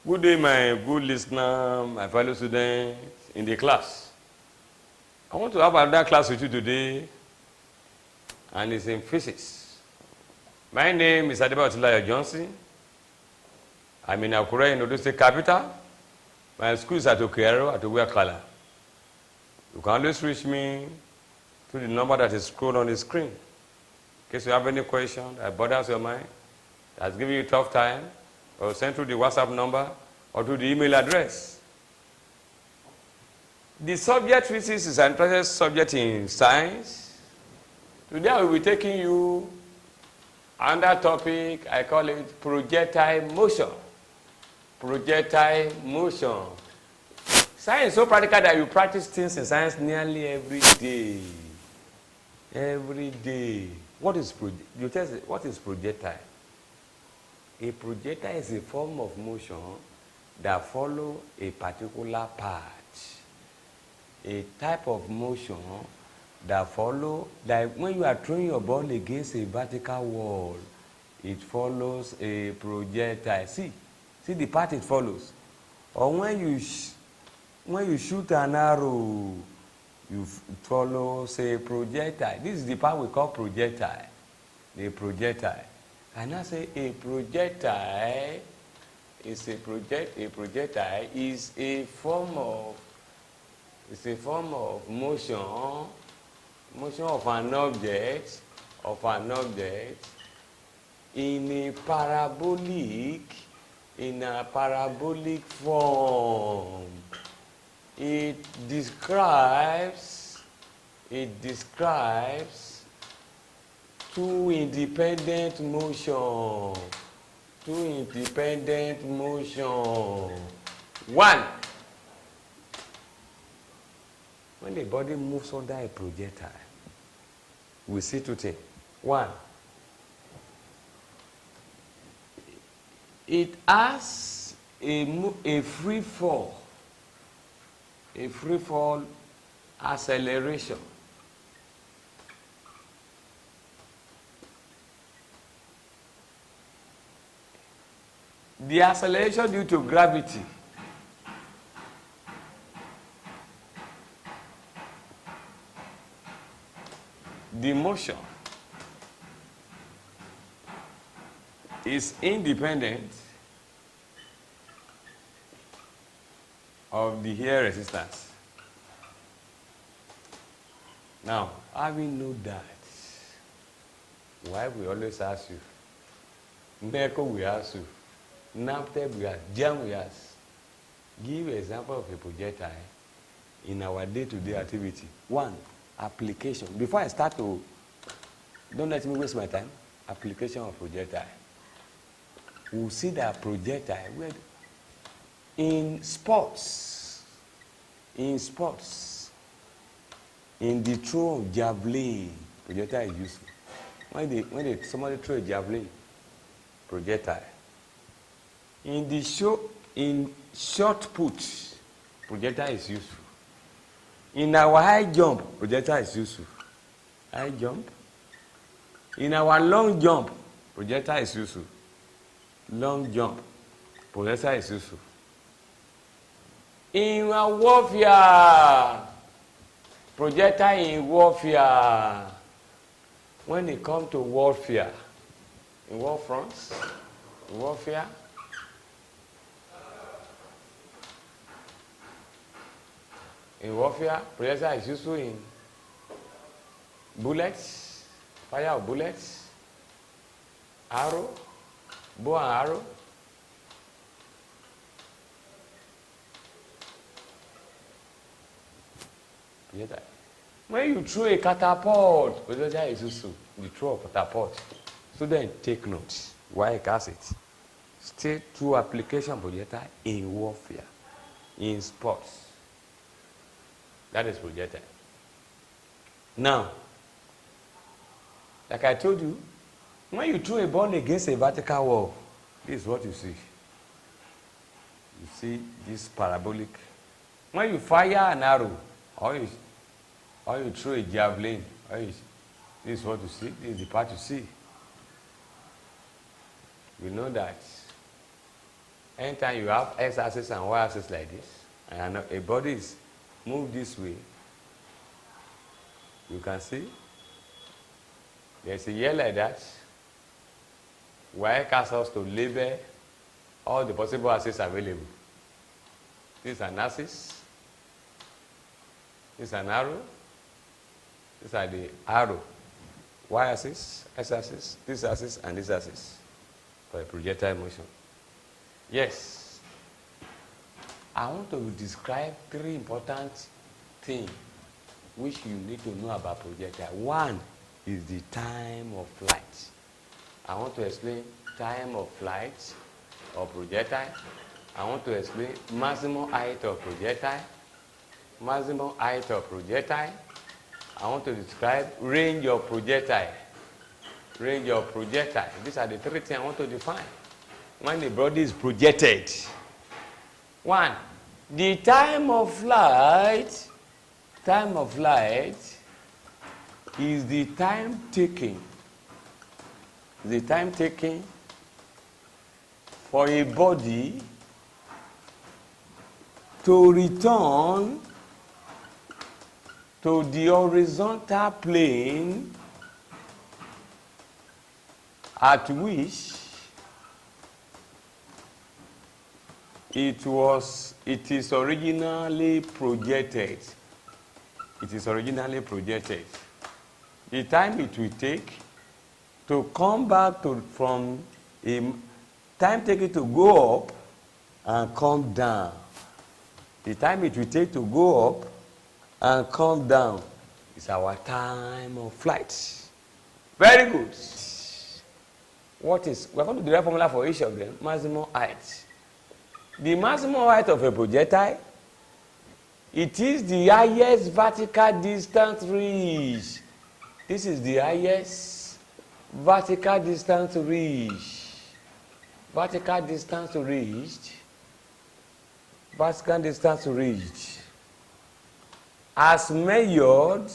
Good day, my good listener, my fellow students in the class. I want to have another class with you today, and it's in physics. My name is Projectlie Johnson. I'm in Akure, in Odo State Capital. My school is at Okearo, at Oweakala. You can always reach me through the number that is scrolled on the screen. In case you have any question that bothers your mind, that's giving you a tough time, or send through the WhatsApp number or through the email address. The subject physics is an interesting subject in science. Today I will be taking you under topic, I call it projectile motion. Projectile motion. Science is so practical that you practice things in science nearly every day. Every day. What is projectile? A projectile is a form of motion that follows a particular path. A type of motion that follows, like when you are throwing your ball against a vertical wall, it follows a projectile. See the path it follows. Or when you shoot an arrow, you follow, say, projectile. This is the part we call projectile. The projectile. And I say a projectile is a projectile is a form of motion of an object in a parabolic form. It describes two independent motion. One, when the body moves under a projectile, we see two things. One, it has a free fall acceleration. The acceleration due to gravity the motion is independent of the air resistance. Now, having know that, why we always ask you, Neko we ask you, NAPTEP we ask, JAM we ask, give example of a projectile in our day-to-day activity. One, application. Before I start to, don't let me waste my time, application of projectile. We'll see that projectile in sports, in the throw of javelin, projectile is useful. When somebody throw a javelin, projectile. In short put, projectile is useful. In our high jump, projectile is useful. High jump. In our long jump, projectile is useful. Long jump, projectile is useful. In warfare, projectile in warfare. When it comes to warfare, in war fronts, warfare, projectile is useful in bullets, fire of bullets, arrow, bow and arrow. Projectile. When you throw a catapult, projectile is useful. The throw of catapult. So then take notes. Why I cast it? Stay through application projectile in warfare, in sports. That is projectile. Now, like I told you, when you throw a ball against a vertical wall, this is what you see. You see this parabolic. When you fire an arrow, or you throw a javelin, this is what you see. This is the part you see. We know that Anytime you have x-axis and y-axis like this, and a body is moved this way, you can see there's a year like that, y asks us to label all the possible axes available. This is an axis, this is an arrow, these are the arrow, y-axis, x-axis, this axis, and this axis for a projectile motion. Yes, I want to describe 3 important things which you need to know about projectile. One is the time of flight. I want to explain time of flight of projectile. I want to explain maximum height of projectile, maximum height of projectile. I want to describe range of projectile, range of projectile. These are the 3 things I want to define when the body is projected. 1, the time of flight is the time taken for a body to return to the horizontal plane at which it is originally projected. It is originally projected. The time it will take to come back from a time taken to go up and come down. The time it will take to go up and come down is our time of flight. Very good. We're going to derive formula for each of them. Maximum height. The maximum height of a projectile, it is the highest vertical distance reached. This is the highest vertical distance reached. Vertical distance reached. Vertical distance reached. As measured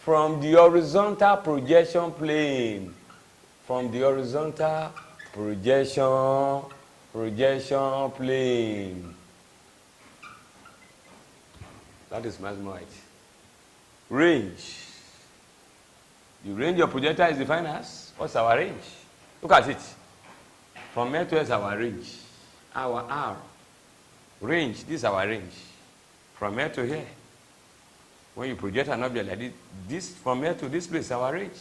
from the horizontal projection plane. From the horizontal projection plane. That is maximum height. Range. The range of projectile is defined as, what's our range? Look at it. From here to here is our range. Our R. Range, this is our range. From here to here. When you project an object like this, from here to this place is our range.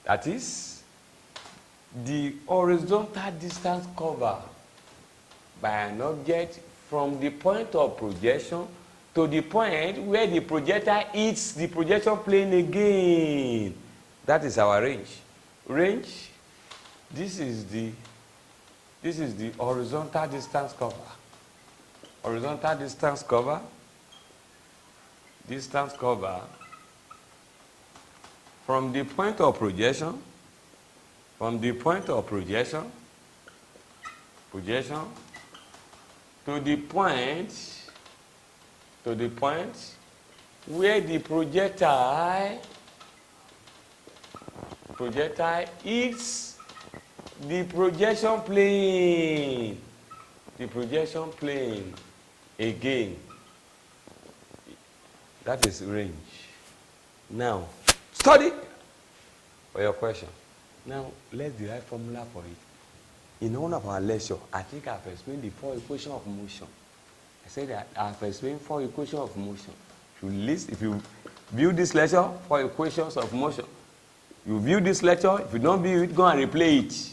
That is the horizontal distance covered by an object from the point of projection to the point where the projectile hits the projection plane again. That is our range. Range, this is the horizontal distance cover. Horizontal distance cover. Distance cover from the point of projection. From the point of projection to the point where the projectile hits the projection plane. The projection plane again. That is range. Now, study for your question. Now, let's derive formula for it. In one of our lectures, I think I've explained the 4 equations of motion. I said that I've explained 4 equations of motion. If you view this lecture, 4 equations of motion. You view this lecture, if you don't view it, go and replay it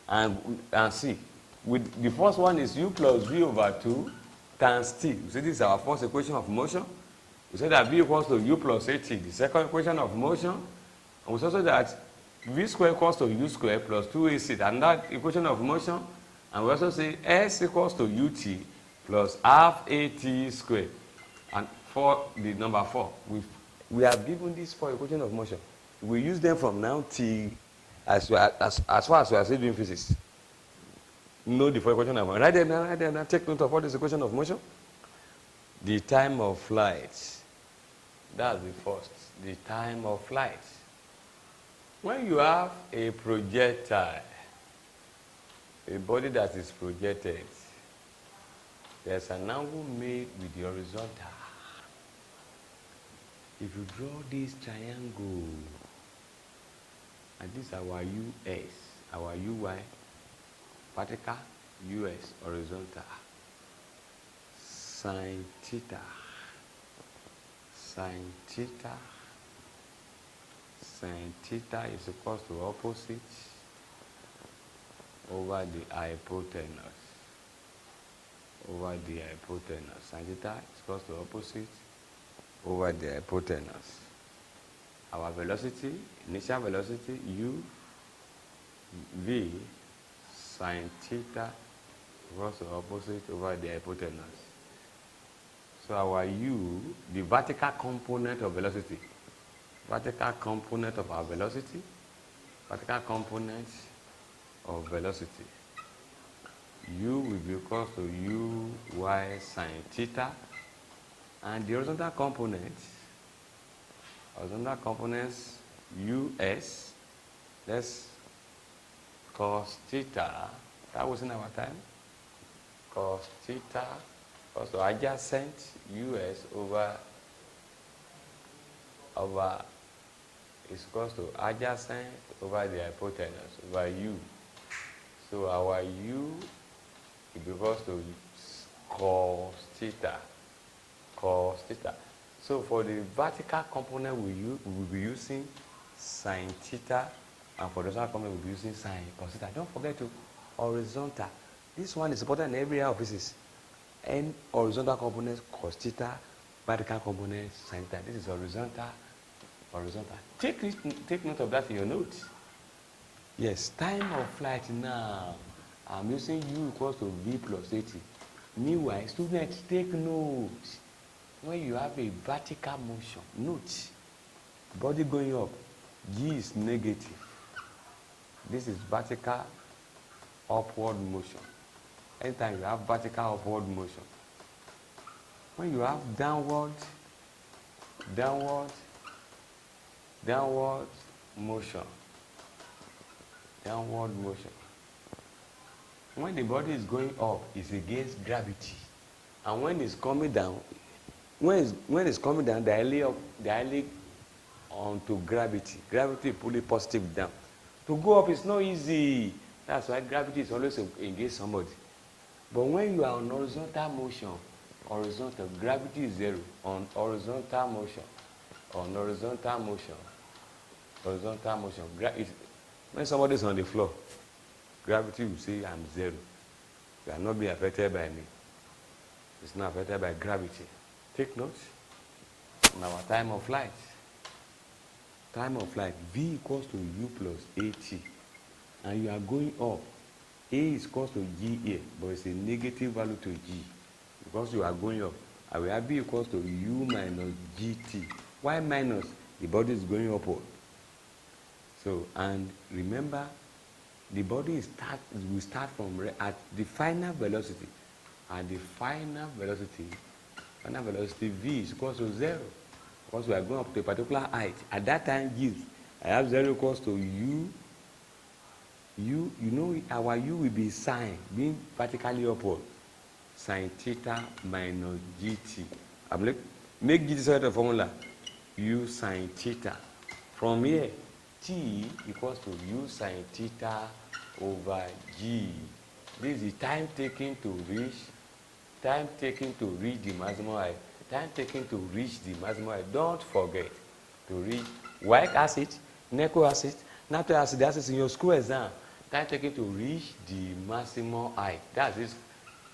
and see. The first one is u plus v over 2 times t. You see, this is our first equation of motion. We said that v equals to u plus at, the second equation of motion. And we said that v squared equals to u squared plus 2ac, and that equation of motion. And we also say s equals to ut plus half at squared. And for the number 4, we have given these 4 equations of motion. We use them from now till as far as we are still doing physics. Know the 4 equations of motion. Write them down, take note of all these equations of motion. The time of flight. That's the first. The time of flight. When you have a projectile a body that is projected, there's an angle made with the horizontal. If you draw this triangle, and this is our US, our UY, vertical, US, horizontal, sine theta, sine theta, sine theta is equal to opposite over the hypotenuse. Over the hypotenuse. Sine theta is equal to opposite over the hypotenuse. Our velocity, initial velocity, U, V, sine theta equals to opposite over the hypotenuse. So our U, the vertical component of velocity, vertical component of our velocity, vertical component of velocity, U will be equal to U y sine theta, and the horizontal components US, let's cos theta, that was in our time, cos theta also adjacent US over is equals to adjacent over the hypotenuse over U. So our U is equals to cos theta. Cos theta. So for the vertical component we will be using sine theta, and for the horizontal component we'll be using sine cos theta. Don't forget to horizontal. This one is important in every area of physics. And horizontal components cos theta, vertical components sine theta. This is horizontal. Horizontal. Take note of that in your notes. Yes, time of flight now. I'm using U equals to V plus 80. Meanwhile, students, take note. When you have a vertical motion, note, body going up, G is negative. This is vertical upward motion. Anytime you have vertical upward motion. When you have downward motion, when the body is going up, it's against gravity, and when it's coming down, directly onto gravity. Gravity pulling positive down. To go up is not easy. That's why gravity is always against somebody. But when you are on horizontal motion, horizontal, gravity is zero. On horizontal motion, when somebody is on the floor, gravity will say, I'm zero. You are not being affected by me. It's not affected by gravity. Take note. In our time of flight, V equals to U plus AT. And you are going up. A is equals to G here, but it's a negative value to G. Because you are going up. I will have B equals to U minus GT. Why minus? The body is going upward. So, and remember, the body will start from at the final velocity. At the final velocity V is equals to 0. Because we are going up to a particular height. At that time, I have 0 equals to U. You know, our U will be sine, being vertically upward. Sine theta minus GT. Make GT sort of formula. U sine theta. From here, T equals to U sine theta over G. This is the time taken to reach the maximum height. Time taken to reach the maximum height. Don't forget to reach Wick acid, Neco acid, natural acid. That is in your school exam. Time taken to reach the maximum height. That's this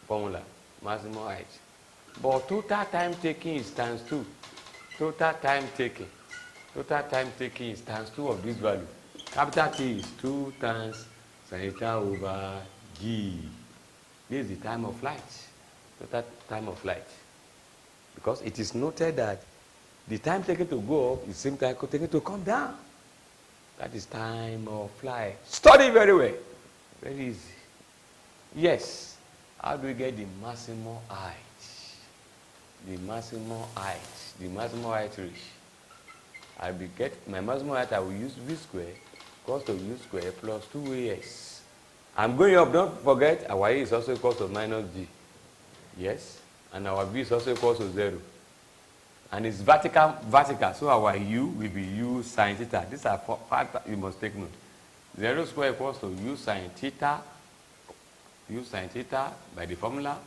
formula, maximum height. But total time taken is times 2. Total time taken is times 2 of this value. Capital T is 2 times sin theta over G. This is the time of flight. Total time of flight. Because it is noted that the time taken to go up is the same time taken to come down. That is time of flight. Study very well. Very easy. Yes. How do we get the maximum height? The maximum height reach. I will get my maximum height. I will use V square equals to U square plus 2AS. I'm going up, don't forget, our A is also equal to minus G. Yes, and our B is also equal to 0. And it's vertical, so our U will be U sine theta. These are factors you must take note. 0 square equals to U sine theta by the formula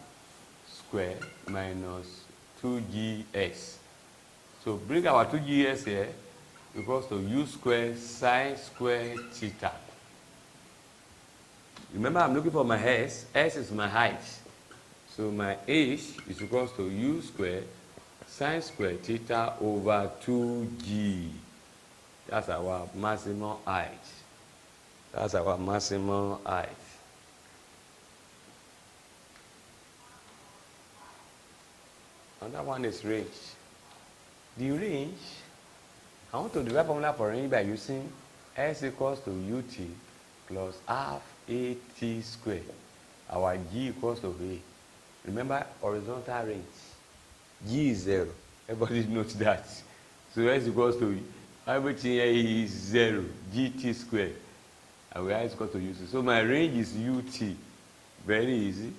square minus 2GS. So bring our 2GS here equals to U square sine square theta. Remember, I'm looking for my S. S is my height. So my H is equals to U square sine square theta over 2G. That's our maximum height. That's our maximum height. Another one is range. The range, I want to derive formula for range by using S equals to UT plus half AT squared. Our G equals to A. Remember, horizontal range. G is 0. Everybody knows that. So S equals to everything here is 0. GT squared. And we are equal to UC. So my range is UT. Very easy.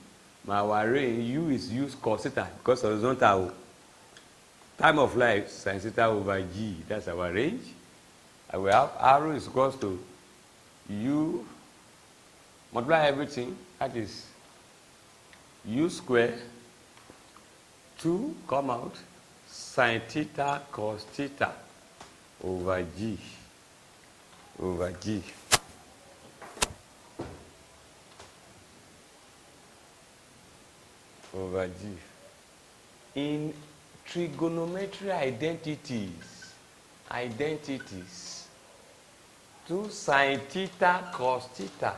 Our range, U is U cos theta because horizontal. Time of life, sin theta over G. That's our range. And we have R is equals to U, multiply everything, that is U square, 2 come out, sin theta cos theta over G. Over G. Over G. In trigonometry identities, 2 sin theta cos theta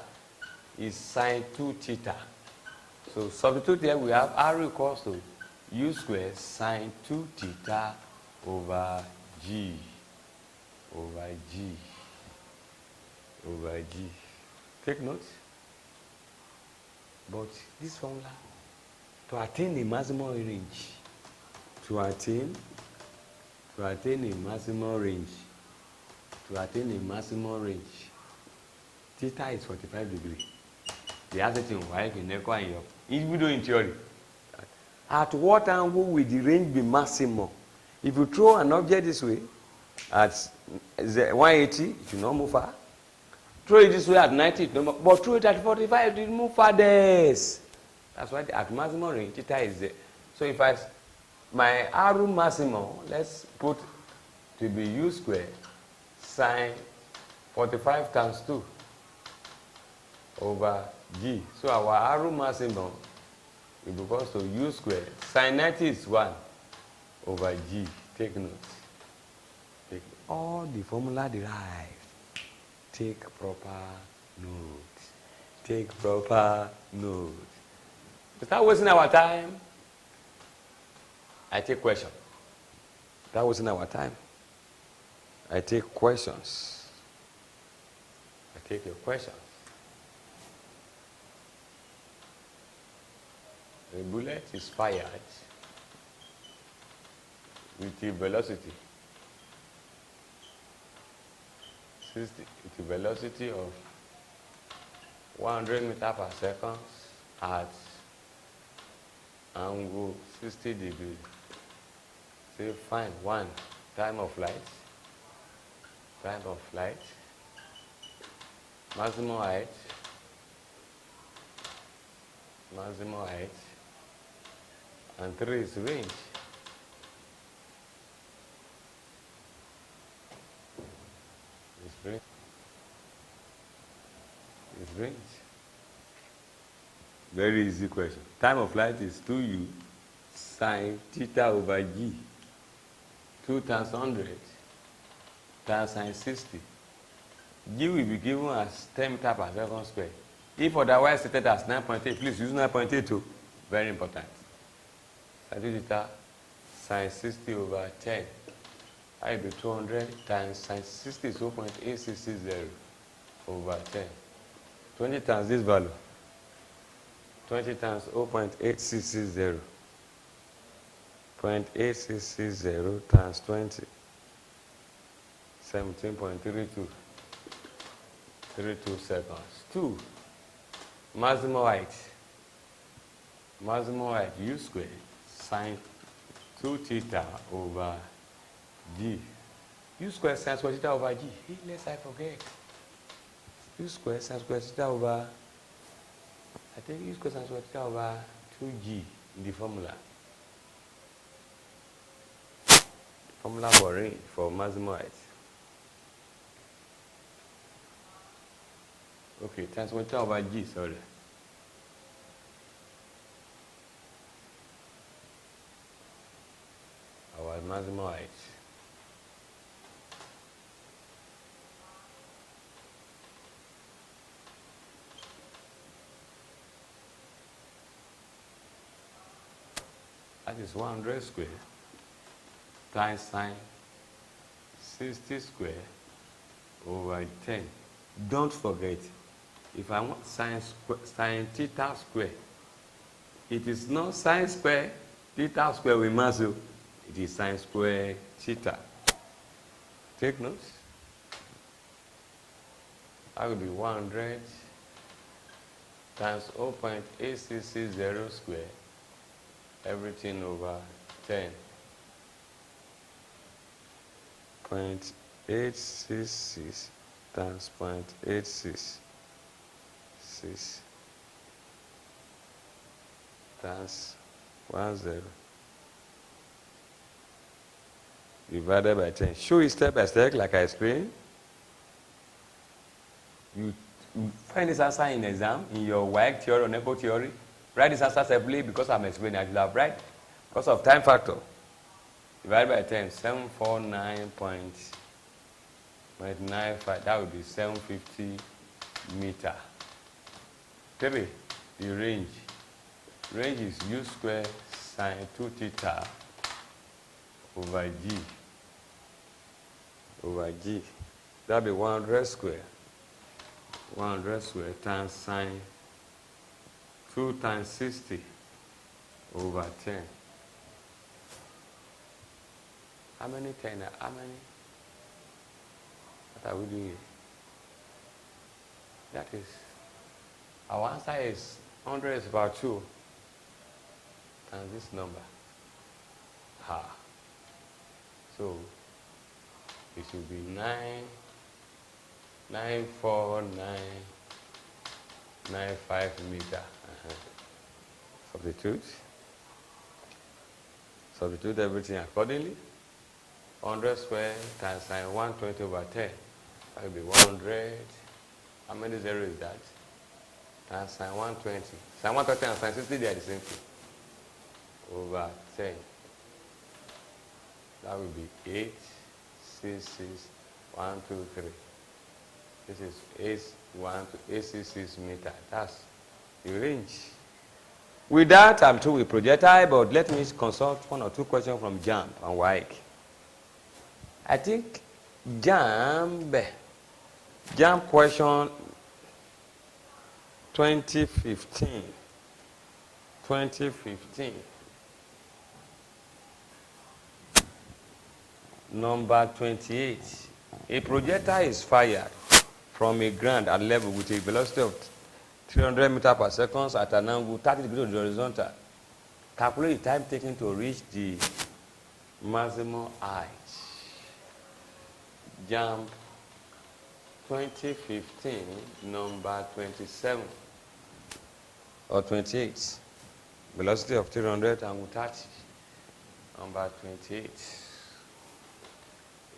is sin 2 theta. So substitute here, we have R equals to U square sin 2 theta over G. Over G. Over G. Take note. But this formula, to attain the maximum range, to attain a maximum range, theta is 45 degrees. The other thing, why can never and up. Even though in theory, at what angle will the range be maximum? If you throw an object this way, at 180, it will not move far. Throw it this way at 90, it will not move, but throw it at 45, it will move farthest. That's why at maximum range, theta is there. So if my R maximum, let's put to be U square sine 45 times 2 over G. So our R maximum will be equal to U square sine 90 is 1 over G. Take note. Take all the formula derived. Take proper note. Take proper note. Without wasting our time, I take questions. Without wasting our time, I take questions. I take your questions. A bullet is fired with a velocity 60, with a velocity of 100 meters per second at angle 60 degrees. Say find 1 time of flight, maximum height, and 3 is range. It's range. Very easy question. Time of flight is 2u sine theta over g. 2 times 100 times sine 60. G will be given as 10 meters per second square. If otherwise stated as 9.8, please use 9.8 too. Very important. Sine theta sine 60 over 10. I will be 200 times sine 60 is 0.8660 over 10. 20 times this value. 20 times 0.8660. 0.8660 times 20. 17.32. 32 seconds. 2. maximum height. Maximum height u square sine 2 theta over g. U square sine square theta over g. Hey, lest I forget. U square sine square theta over, I think u square sine square theta over 2g in the formula. Formula for range for maximum height. Okay, times 1 over g, sorry. Our maximum height. That is 100 square times sine 60 square over 10. Don't forget, if I want sine theta square, it is not sine square theta square with mass, it is sine square theta. Take notes. That would be 100 times 0.8660 square, everything over 10. 0.866 times 0.866 times 10 divided by 10. Show it step by step like I explained. You find this answer in exam, in your WAEC theory or NECO theory. Write this answer separately because I'm explaining. I should have right because of time factor. Divided by 10, 749.95. That would be 750 meter. 3. The range. Range is u square sine 2 theta over g. Over g. That would be 100 square. 100 square times sine 2 times 60 over 10. How many 10? How many? What are we doing here? That is, our answer is 100 is about 2 times this number. Ha. So, it should be 94995 meter. Substitute. Substitute everything accordingly. 100 square times sine 120 over 10. That will be 100. How many zeros is that? Times sine 120. Sine 120 and sine 60, they are the same thing. Over 10. That will be 8, 6, 6, 1, 2, 3. This is 866 meter. That's the range. With that, I'm through with projectile, but let me consult 1 or 2 questions from JAMB and WAEC. I think JAMB question 2015. Number 28. A projectile is fired from a ground at level with a velocity of 300 meters per second at an angle 30 degrees to the horizontal. Calculate the time taken to reach the maximum height. JAMB 2015, number 27 or 28. Velocity of 300 angle 30. Number 28.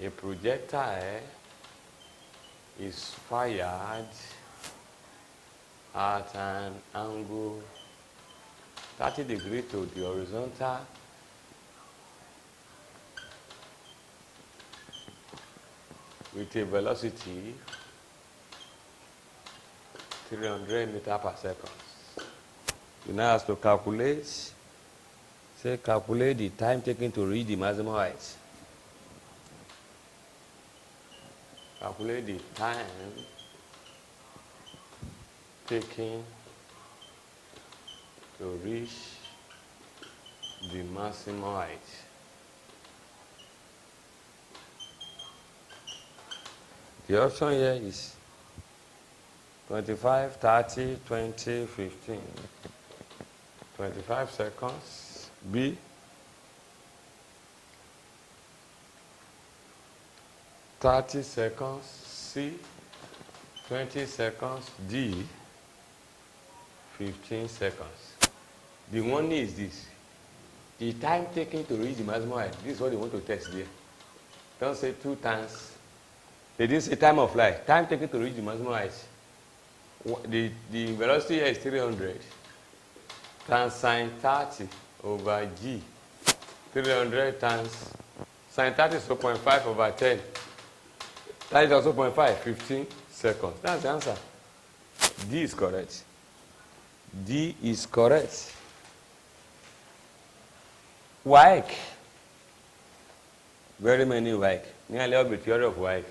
A projectile is fired at an angle 30 degrees to the horizontal with a velocity 300 meters per second. You now have to calculate, calculate the time taken to reach the maximum height. Calculate the time taken to reach the maximum height. The option here is 25, 30, 20, 15. 25 seconds. B. 30 seconds. C. 20 seconds. D. 15 seconds. The one is this. The time taken to reach the maximum height. This is what they want to test there. Don't say 2 times. They didn't say time of flight. Time taken to reach the maximum height. The velocity here is 300 times sine 30 over g. 300 times sine 30 is 0.5 over 10. That is also 0.5, 15 seconds. That's the answer. D is correct. D is correct. WAEC. Very many WAEC. Nearly all the theory of WAEC.